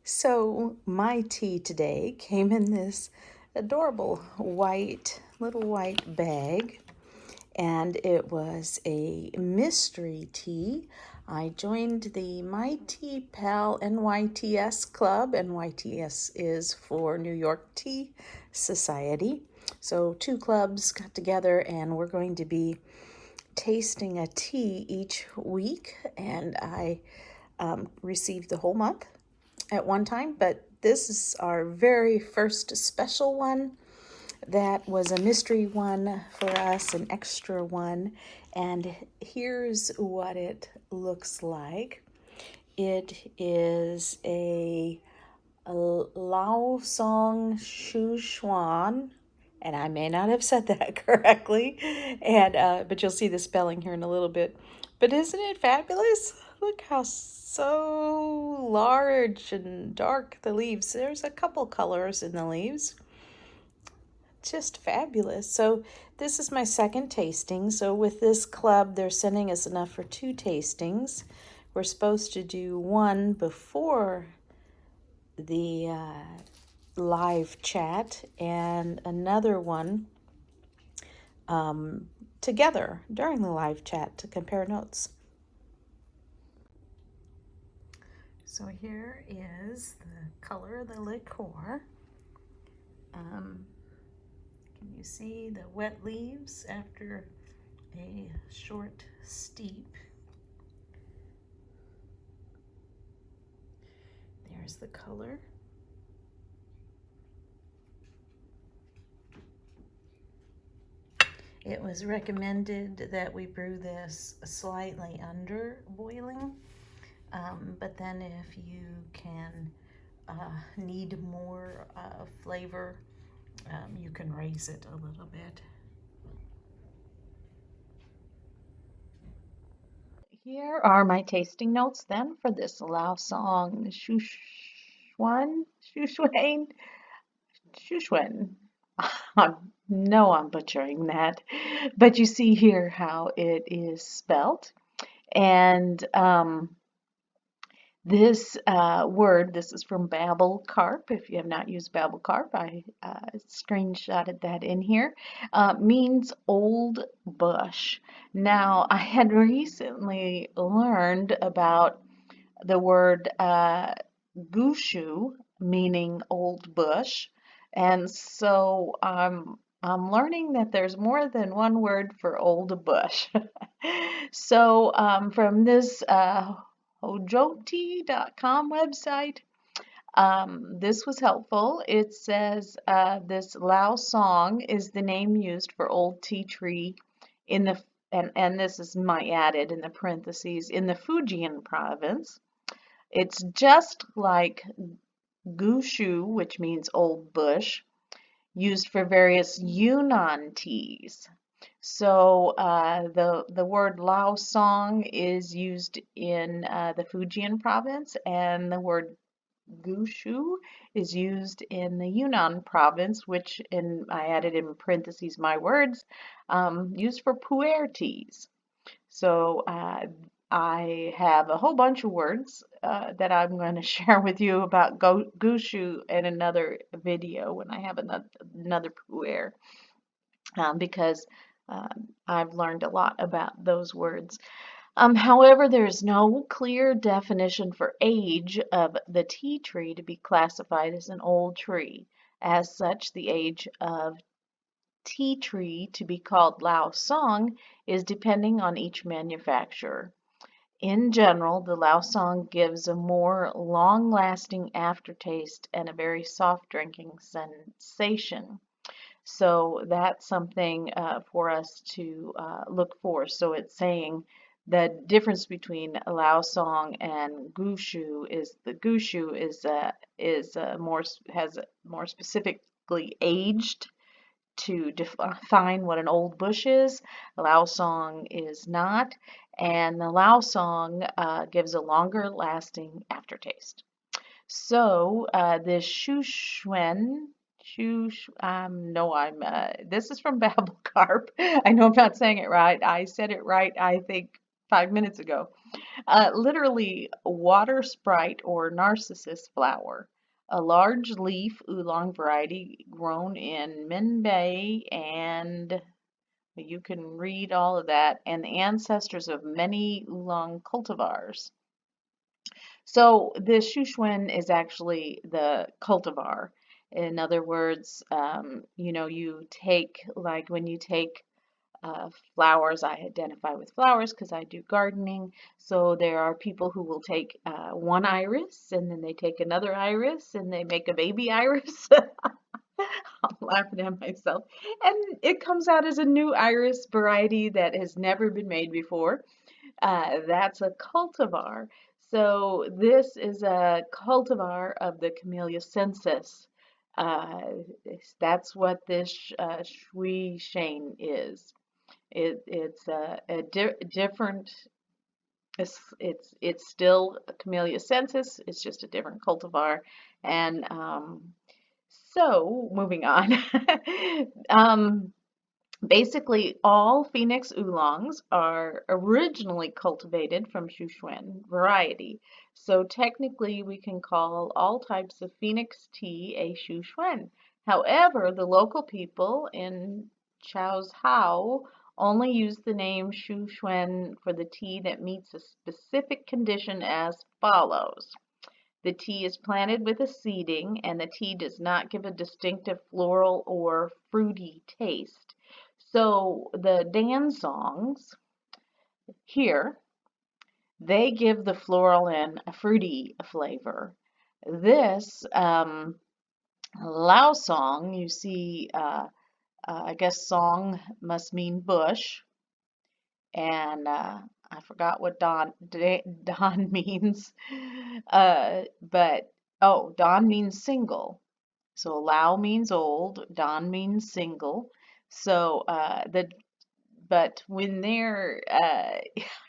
So my tea today came in this adorable little white bag, and it was a mystery tea. I joined the My Tea Pal NYTS Club. NYTS is for New York Tea Society. So two clubs got together and we're going to be tasting a tea each week, and I received the whole month at one time, but this is our very first special one that was a mystery one for us, an extra one. And here's what it looks like. It is a Lao Cong Shuixian, and I may not have said that correctly, and but you'll see the spelling here in a little bit. But isn't it fabulous? Look how so large and dark the leaves. There's a couple colors in the leaves. Just fabulous. So this is my second tasting. So with this club, they're sending us enough for two tastings. We're supposed to do one before the live chat and another one together during the live chat to compare notes. So here is the color of the liqueur. Can you see the wet leaves after a short steep? There's the color. It was recommended that we brew this slightly under boiling, but then if you can need more flavor, you can raise it a little bit. Here are my tasting notes then for this Lao Cong Shuixian. I know I'm butchering that, but you see here how it is spelt. And this word, this is from Babel Carp. If you have not used Babel Carp, I screenshotted that in here. Means old bush. Now, I had recently learned about the word gushu, meaning old bush, and so I'm learning that there's more than one word for old bush. So from this hojoti.com website, this was helpful. It says this Lao Song is the name used for old tea tree in the and this is my added in the parentheses in the Fujian province. It's just like gushu, which means old bush, used for various Yunnan teas. So the word Lao Song is used in the Fujian province, and the word gushu is used in the Yunnan province, which I added in parentheses my words, used for pu'er teas. So I have a whole bunch of words that I'm going to share with you about gushu in another video when I have another pu'er, because I've learned a lot about those words. However, there's no clear definition for age of the tea tree to be classified as an old tree. As such, the age of tea tree to be called Lao Song is depending on each manufacturer. In general, the Lao Song gives a more long-lasting aftertaste and a very soft drinking sensation. So that's something for us to look for. So it's saying the difference between Lao Song and Gushu is the Gushu is has more specifically aged to define what an old bush is. Lao Song is not, and the Lao Song gives a longer lasting aftertaste. So this Shuixian, this is from Babel Carp. I know I'm not saying it right. I said it right, I think, 5 minutes ago. Literally water sprite or narcissus flower, a large leaf oolong variety grown in Minbei, and you can read all of that, and the ancestors of many oolong cultivars. So the Shuixian is actually the cultivar. In other words, you take, like when you take flowers, I identify with flowers because I do gardening. So there are people who will take one iris and then they take another iris and they make a baby iris. I'm laughing at myself. And it comes out as a new iris variety that has never been made before. That's a cultivar. So this is a cultivar of the Camellia sensis. Uh, that's what this Shui Shane is. It's different. It's still a Camellia sensis. It's just a different cultivar. And so moving on. um, Basically, all Phoenix oolongs are originally cultivated from Shuixian variety. So technically, we can call all types of Phoenix tea a Shuixian. However, the local people in Chaozhou only use the name Shuixian for the tea that meets a specific condition as follows. The tea is planted with a seeding, and the tea does not give a distinctive floral or fruity taste. So the Dan songs here, they give the floral and a fruity flavor. This Lao song, you see, I guess song must mean bush, and I forgot what Don means, but oh, Don means single. So Lao means old, Don means single. So but when they're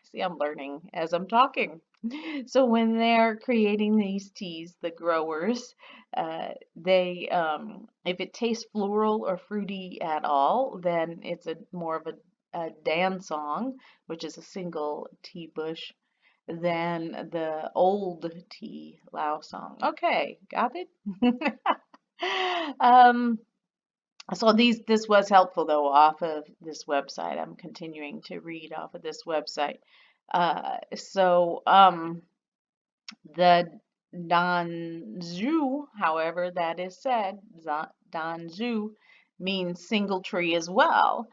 see, I'm learning as I'm talking. So when they're creating these teas, the growers, they if it tastes floral or fruity at all, then it's a more of a Dan song, which is a single tea bush, than the old tea Lao song. Okay, got it? um, so this was helpful though off of this website. I'm continuing to read off of this website. The Danzhu, however, that is said, Danzhu means single tree as well.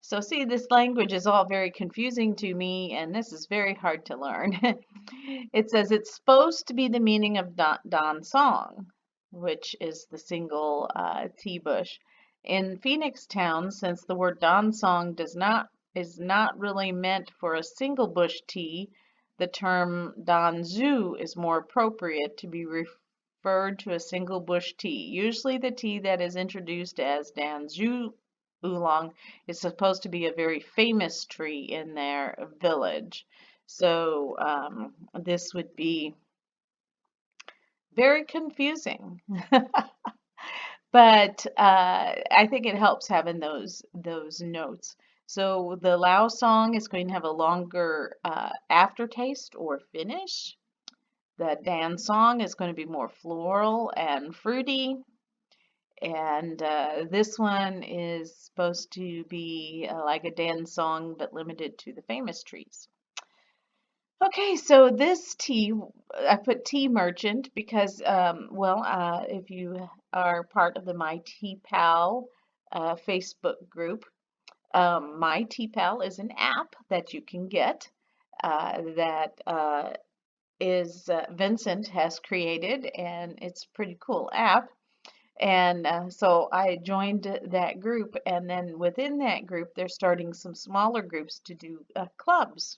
So see, this language is all very confusing to me, and this is very hard to learn. It says it's supposed to be the meaning of Dan Song, which is the single tea bush. In Phoenix Town, since the word Dan Song is not really meant for a single bush tea, the term danzu is more appropriate to be referred to a single bush tea. Usually the tea that is introduced as danzu oolong is supposed to be a very famous tree in their village. So this would be very confusing. But I think it helps having those notes. So the Lao song is going to have a longer aftertaste or finish. The Dan song is going to be more floral and fruity. And this one is supposed to be like a Dan song, but limited to the famous trees. Okay, so this tea, I put tea merchant because, if you are part of the My Tea Pal Facebook group, My Tea Pal is an app that you can get that is Vincent has created, and it's a pretty cool app. And so I joined that group, and then within that group, they're starting some smaller groups to do clubs.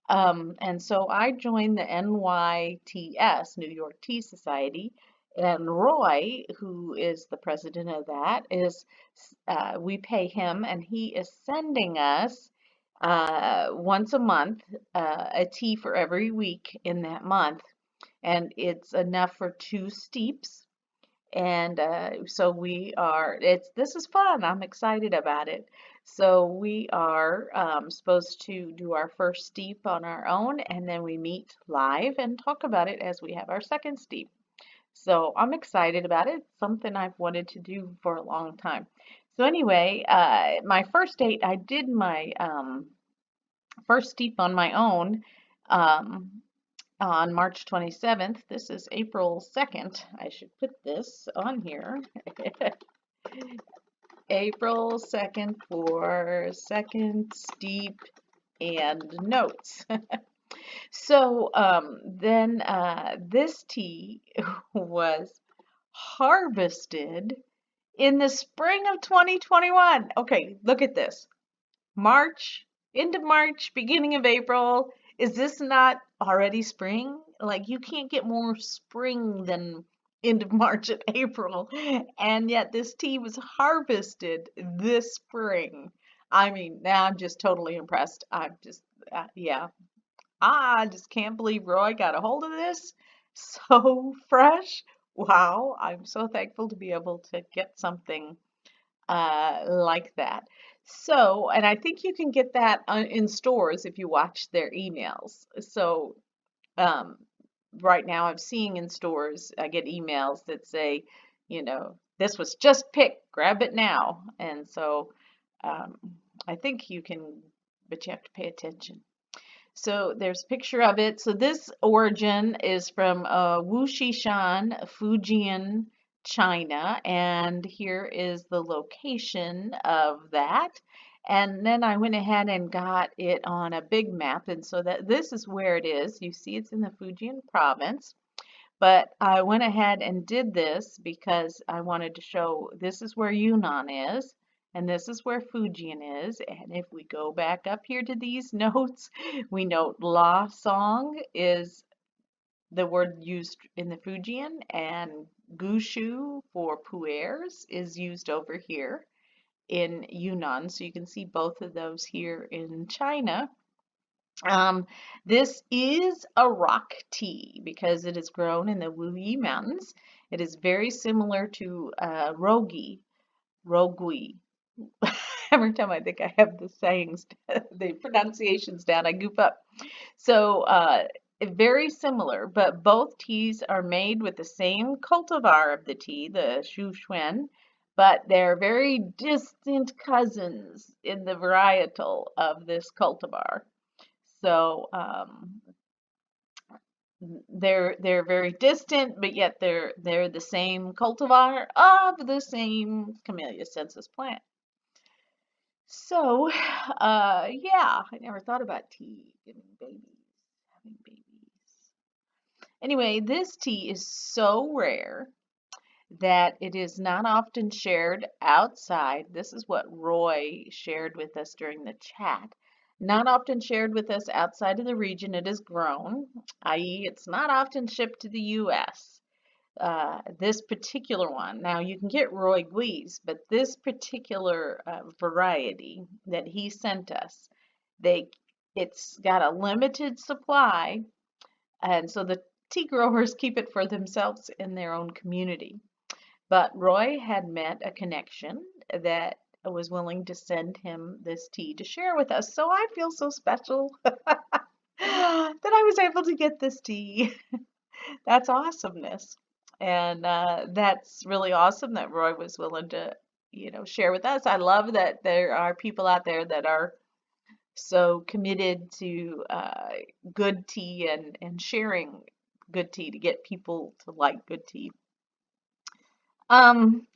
And so I joined the NYTS, New York Tea Society, and Roy, who is the president of that, we pay him, and he is sending us once a month a tea for every week in that month, and it's enough for 2 steeps. And so this is fun. I'm excited about it. So we are supposed to do our first steep on our own, and then we meet live and talk about it as we have our second steep. So I'm excited about it. It's something I've wanted to do for a long time. So anyway, my first date, I did my first steep on my own um, on March 27th. This is April 2nd. I should put this on here. April 2nd for second steep and notes. So then this tea was harvested in the spring of 2021. Okay, look at this. March, end of March, beginning of April. Is this not already spring? Like you can't get more spring than end of March and April. And yet this tea was harvested this spring. I mean, now I'm just totally impressed. I'm just, yeah, I just can't believe Roy got a hold of this. So fresh. Wow, I'm so thankful to be able to get something like that. So, and I think you can get that in stores if you watch their emails. So, um, right now I'm seeing in stores, I get emails that say, this was just picked, grab it now. And so, um, I think you can, but you have to pay attention. So there's a picture of it. So this origin is from Wuxishan, Fujian, China, and here is the location of that. And then I went ahead and got it on a big map, and so that this is where it is. You see it's in the Fujian province. But I went ahead and did this because I wanted to show this is where Yunnan is and this is where Fujian is. And if we go back up here to these notes, we note La Song is the word used in the Fujian, and Gushu for pu'ers is used over here in Yunnan. So you can see both of those here in China. Um, this is a rock tea because it is grown in the Wuyi Mountains. It is very similar to rogui. Every time I think I have the sayings, the pronunciations down, I goof up. So, very similar, but both teas are made with the same cultivar of the tea, the Shuixian, but they're very distant cousins in the varietal of this cultivar. So they're very distant, but yet they're the same cultivar of the same Camellia sinensis plant. So yeah, I never thought about tea having babies. Anyway, this tea is so rare that it is not often shared outside. This is what Roy shared with us during the chat. Not often shared with us outside of the region it is grown, i.e., it's not often shipped to the US. This particular one, now you can get Roy Gui's, but this particular variety that he sent us, it's got a limited supply, and so the tea growers keep it for themselves in their own community. But Roy had met a connection that was willing to send him this tea to share with us. So I feel so special that I was able to get this tea. That's awesomeness. And that's really awesome that Roy was willing to, share with us. I love that there are people out there that are so committed to good tea and sharing good tea to get people to like good tea. Um,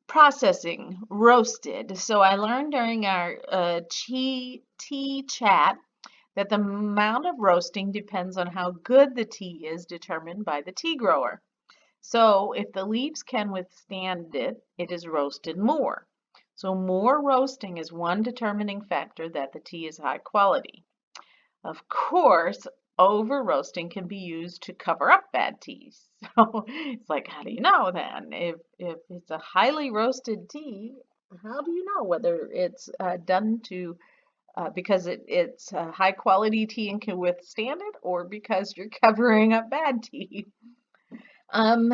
Processing, roasted. So I learned during our tea chat that the amount of roasting depends on how good the tea is determined by the tea grower. So if the leaves can withstand it, it is roasted more. So more roasting is one determining factor that the tea is high quality. Of course, over roasting can be used to cover up bad teas. So it's like, how do you know then? If it's a highly roasted tea, how do you know whether it's done to because it's a high quality tea and can withstand it, or because you're covering up bad tea?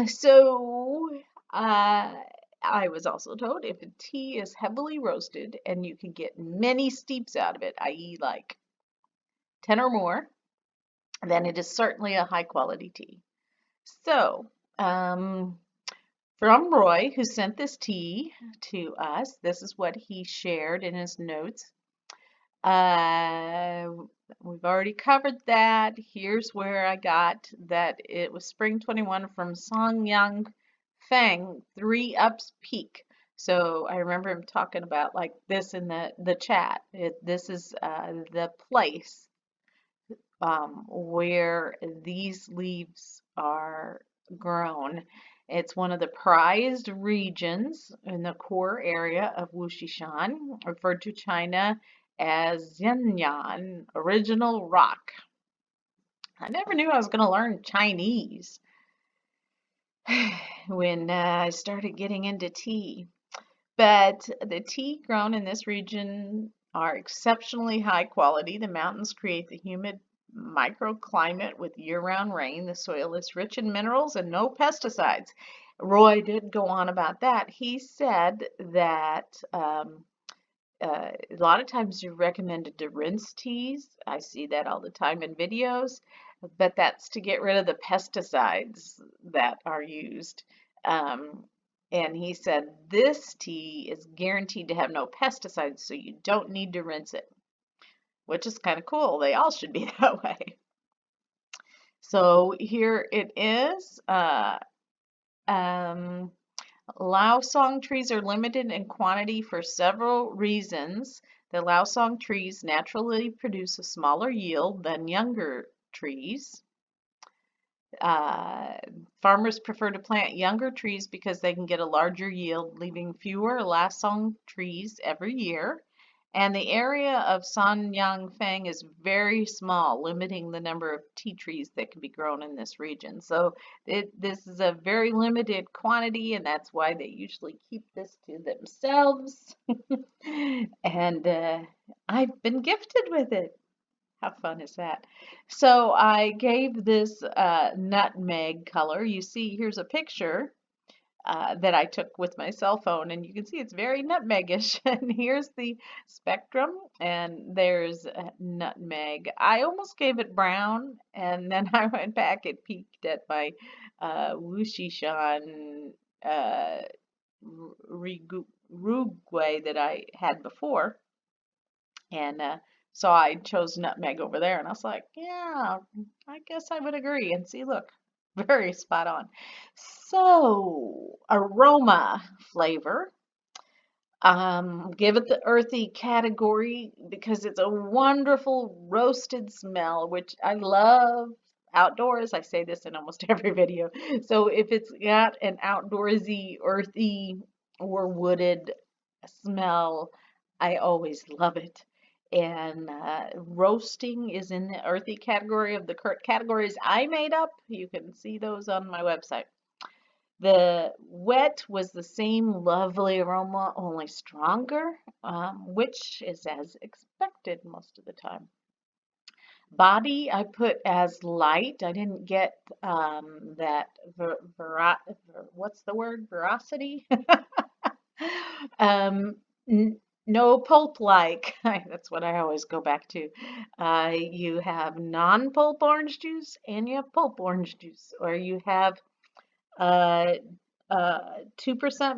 So uh, I was also told if a tea is heavily roasted and you can get many steeps out of it, i.e. like 10 or more, then it is certainly a high quality tea. So, from Roy, who sent this tea to us, this is what he shared in his notes. Uh, we've already covered that. Here's where I got that it was Spring 21 from Songyang Feng, 3 Ups Peak. So I remember him talking about like this in the chat. This is the place where these leaves are grown. It's one of the prized regions in the core area of Wuxishan, referred to China as Xianyan, original rock. I never knew I was going to learn Chinese when I started getting into tea. But the tea grown in this region are exceptionally high quality. The mountains create the humid microclimate with year-round rain. The soil is rich in minerals and no pesticides. Roy did go on about that. He said that a lot of times you're recommended to rinse teas. I see that all the time in videos, but that's to get rid of the pesticides that are used. And he said this tea is guaranteed to have no pesticides, so you don't need to rinse it, which is kind of cool. They all should be that way. So here it is. Lao Song trees are limited in quantity for several reasons. The Lao Song trees naturally produce a smaller yield than younger trees. Farmers prefer to plant younger trees because they can get a larger yield, leaving fewer Lao Song trees every year. And the area of Sanyangfeng is very small, limiting the number of tea trees that can be grown in this region. So this is a very limited quantity, and that's why they usually keep this to themselves. And I've been gifted with it. How fun is that? So I gave this nutmeg color. You see, here's a picture that I took with my cell phone, and you can see it's very nutmegish. And here's the spectrum, and there's nutmeg. I almost gave it brown, and then I went back and peeked at my Wuxishan Rugway that I had before, and so I chose nutmeg over there, and I was like, yeah, I guess I would agree. And see, look, very spot on. So, aroma flavor. Give it the earthy category because it's a wonderful roasted smell, which I love outdoors. I say this in almost every video. So if it's got an outdoorsy, earthy, or wooded smell, I always love it. And roasting is in the earthy category of the categories I made up. You can see those on my website. The wet was the same lovely aroma, only stronger, which is as expected most of the time. Body I put as light. I didn't get that what's the word? Veracity? um, no pulp-like. That's what I always go back to. You have non-pulp orange juice and you have pulp orange juice, or you have 2%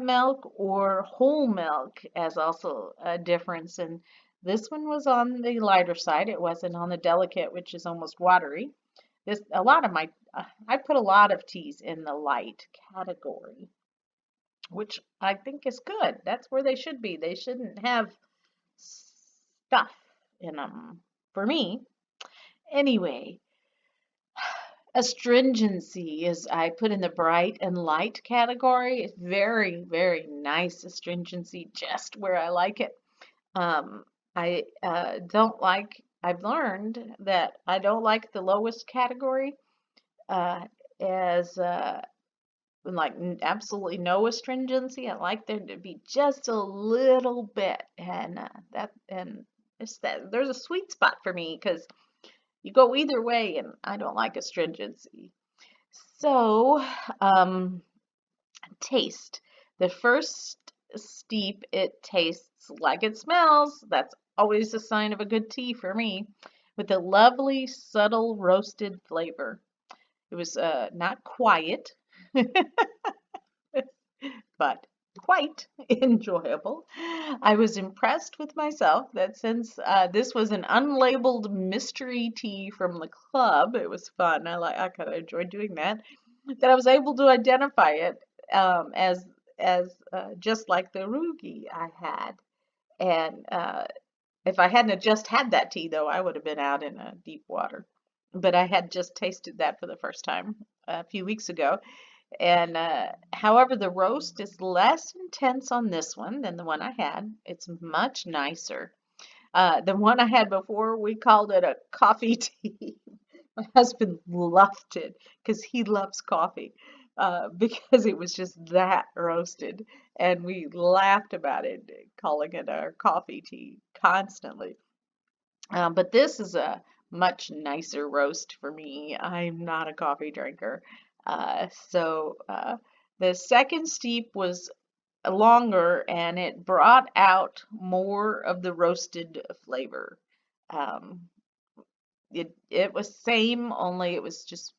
milk or whole milk as also a difference. And this one was on the lighter side. It wasn't on the delicate, which is almost watery. A lot of my, I put a lot of teas in the light category, which I think is good. That's where they should be. They shouldn't have stuff in them for me. Anyway, astringency is I put in the bright and light category. It's very, very nice astringency, just where I like it. I don't like, I've learned that I don't like the lowest category as like absolutely no astringency. I like there to be just a little bit, and it's that there's a sweet spot for me because you go either way, and I don't like astringency. So, taste. The first steep, it tastes like it smells. That's always a sign of a good tea for me, with a lovely, subtle roasted flavor. It was not quiet, but quite enjoyable. I was impressed with myself that since this was an unlabeled mystery tea from the club, it was fun. I kind of enjoyed doing that. That I was able to identify it as just like the Rugi I had. And if I hadn't have just had that tea, though, I would have been out in deep water. But I had just tasted that for the first time a few weeks ago. And however, the roast is less intense on this one than the one I had. It's much nicer. The one I had before, we called it a coffee tea. My husband loved it because he loves coffee, because it was just that roasted. And we laughed about it, calling it our coffee tea constantly. But this is a much nicer roast for me. I'm not a coffee drinker. So the second steep was longer and it brought out more of the roasted flavor. Um, it was same, only it was just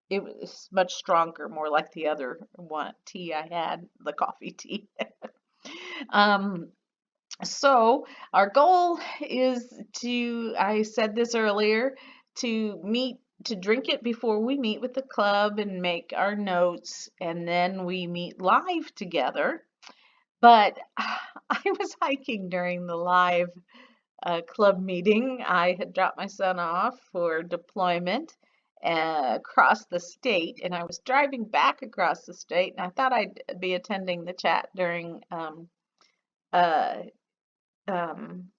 it was much stronger, more like the other one tea I had, the coffee tea. Um, so our goal is to, I said this earlier, to drink it before we meet with the club and make our notes, and then we meet live together. But I was hiking during the live club meeting. I had dropped my son off for deployment across the state, and I was driving back across the state, and I thought I'd be attending the chat during uh, um,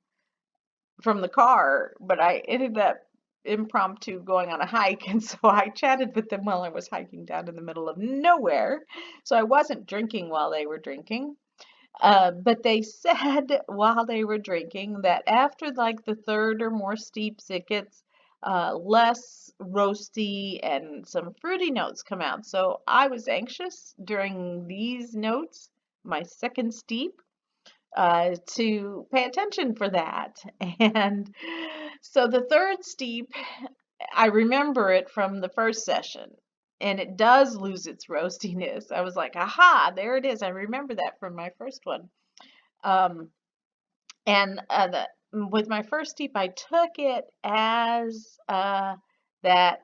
from the car, but I ended up impromptu going on a hike, and so I chatted with them while I was hiking down in the middle of nowhere. So I wasn't drinking while they were drinking. But they said while they were drinking that after like the third or more steeps, it gets less roasty and some fruity notes come out. So I was anxious during these notes, my second steep, to pay attention for that. And so the third steep, I remember it from the first session, and it does lose its roastiness. I was like, aha, there it is. I remember that from my first one. Um, and with my first steep, I took it as that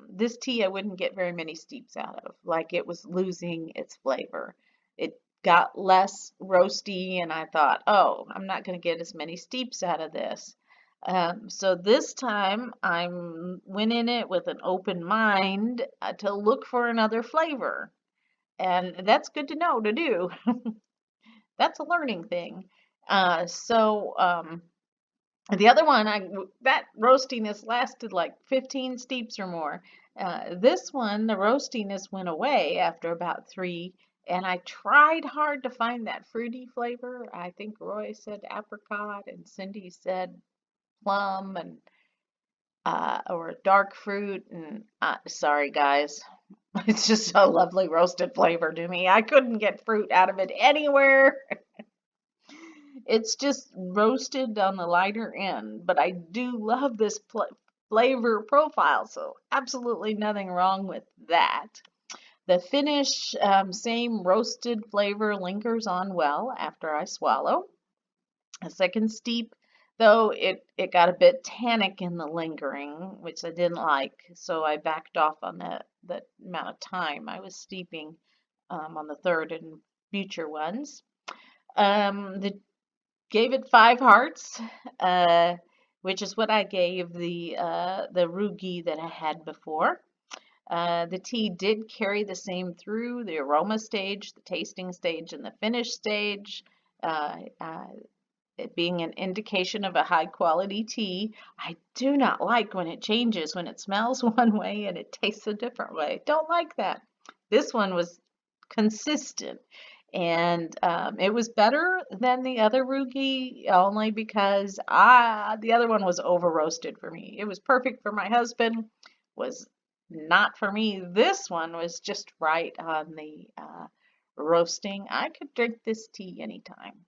this tea I wouldn't get very many steeps out of, like it was losing its flavor. It got less roasty, and I thought, oh, I'm not going to get as many steeps out of this. So this time I went in it with an open mind to look for another flavor. And that's good to know to do. That's a learning thing. So the other one, that roastiness lasted like 15 steeps or more. This one, the roastiness went away after about three, and I tried hard to find that fruity flavor. I think Roy said apricot, and Cindy said plum, and or dark fruit. And sorry, guys, it's just a lovely roasted flavor to me. I couldn't get fruit out of it anywhere. It's just roasted on the lighter end, but I do love this flavor profile, so absolutely nothing wrong with that. The finish, same roasted flavor lingers on well after I swallow. A second steep, though, it got a bit tannic in the lingering, which I didn't like, so I backed off on the amount of time I was steeping on the third and future ones. The Gave it 5 hearts, which is what I gave the Rugi that I had before. The tea did carry the same through the aroma stage, the tasting stage, and the finish stage. Uh, uh, it being an indication of a high quality tea. I do not like when it changes, when it smells one way and it tastes a different way. Don't like that. This one was consistent, and it was better than the other Rugi only because the other one was over roasted for me. It was perfect for my husband, was not for me. This one was just right on the roasting. I could drink this tea anytime.